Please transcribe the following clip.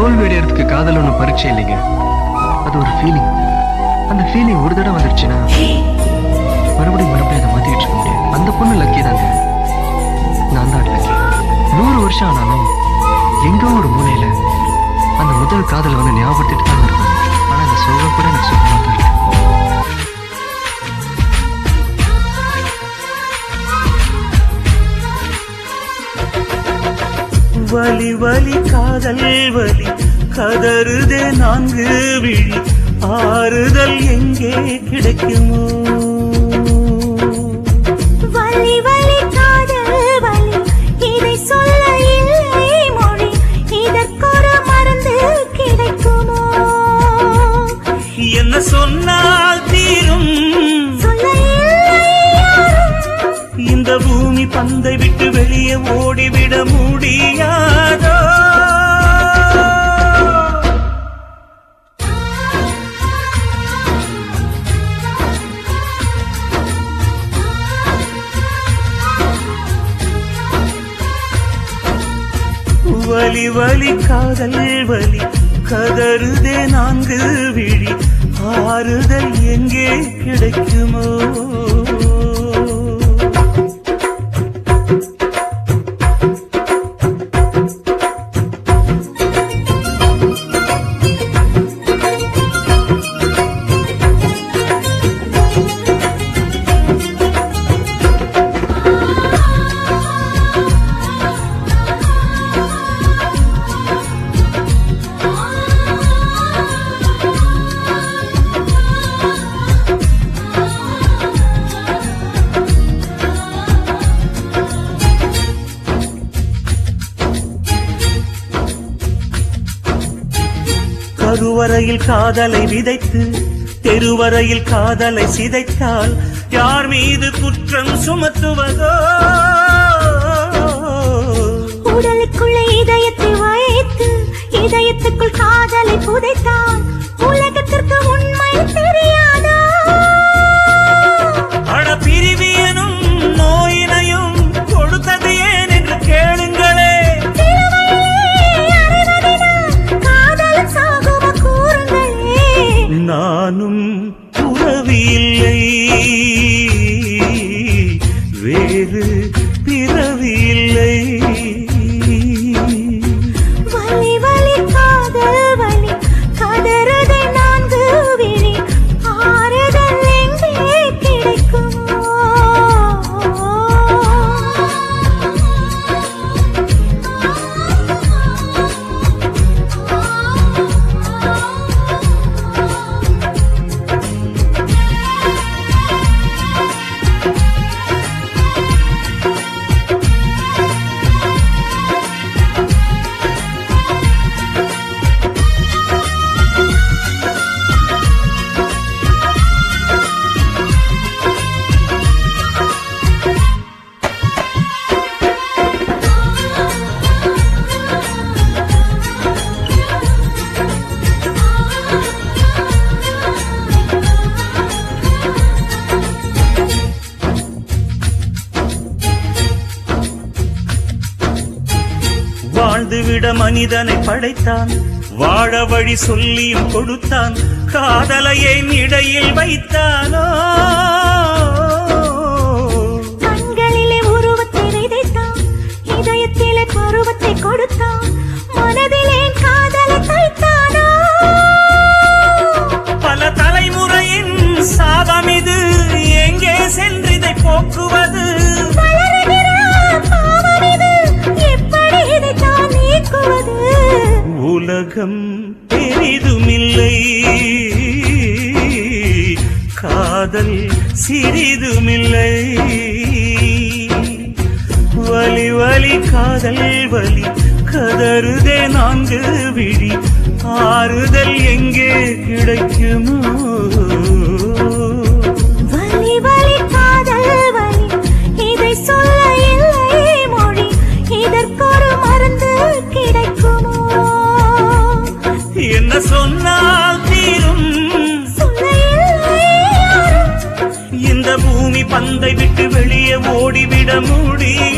தோல்வி அடையறதுக்கு காதல் ஒன்றும் பரீட்சை இல்லைங்க, அது ஒரு ஃபீலிங். அந்த ஃபீலிங் ஒரு தடவை வந்துருச்சுன்னா மறுபடியும் அதை மாத்திட்டு இருக்க முடியாது. அந்த பொண்ணு லக்கி தாங்க, நான் தான் லக்கி. 100 வருஷம் ஆனாலும் எங்கோ ஒரு மூலையில அந்த முதல் காதல் வந்து ஞாபகப்படுத்திட்டு தான் இருக்கும். ஆனா அந்த சோகம் கூட எனக்கு சுத்தமா தான் இருக்கு. வலி வலி காதல் வலி கதறுதே 4 விழி, ஆறுதல் எங்கே கிடைக்குமோ? வலி வலி காதல் வலி, இதை சொல்ல இல்லை மொழி, இதற்கொரு மருந்து கிடைக்குமோ? என்ன சொன்னால் தீரும், சொல்ல இல்லை யாரும். இந்த பூமி பந்தை விட்டு வெளியே ஓடிவிட முடியாதோ? வலி வலி காதல் வலி கதறுதே 4 விழி, ஆறுதல் எங்கே கிடைக்குமோ? கருவறையில் காதலை விதைத்து தெருவரையில் காதலை சிதைத்தால் யார் மீது குற்றம் சுமத்துவதோ? உடலுக்குள்ளே இதயத்தை வைத்து இதயத்துக்குள் காதலை புதைத்தால் உலகத்திற்கு உண்மை தெரியாதா? அட பிரிவியனும் நோயினையும் கொடுத்தது ஏன் என்று கேளுங்களே. நானும் உறவி இல்லை, வேறு பிறவி இல்லை. வலி வலி காதல் வலி கதறுதே 4 விழி, ஆறுதல் எங்கே கிடைக்குமோ? வாழ்ந்துவிட மனிதனை படைத்தான், வாழ வழி சொல்லியும் கொடுத்தான், காதலையை இடையில் வைத்தானோ? கண்களிலே உருவத்தை விதைத்தான், இதயத்திலே பருவத்தை கொடுத்தான், மனதிலே காதலை தைத்தானோ? பல தலைமுறையின் சாபம் இது, எங்கே சென்று இதை போக்குவது? உலகம் பெரிதுமில்லை, காதல் சிறிதுமில்லை. வலி வலி காதல் வலி கதறுதே 4 விழி, ஆறுதல் எங்கே கிடைக்குமோ? வலி வலி காதல் வலி, இதை சொல்ல இல்லை மொழி, இதற்கொரு மருந்து கிடைக்குமோ? என்ன சொன்னால் தீரும், சொல்ல இல்லை யாரும். இந்த பூமி பந்தை விட்டு வெளியே ஓடிவிட முடியும்.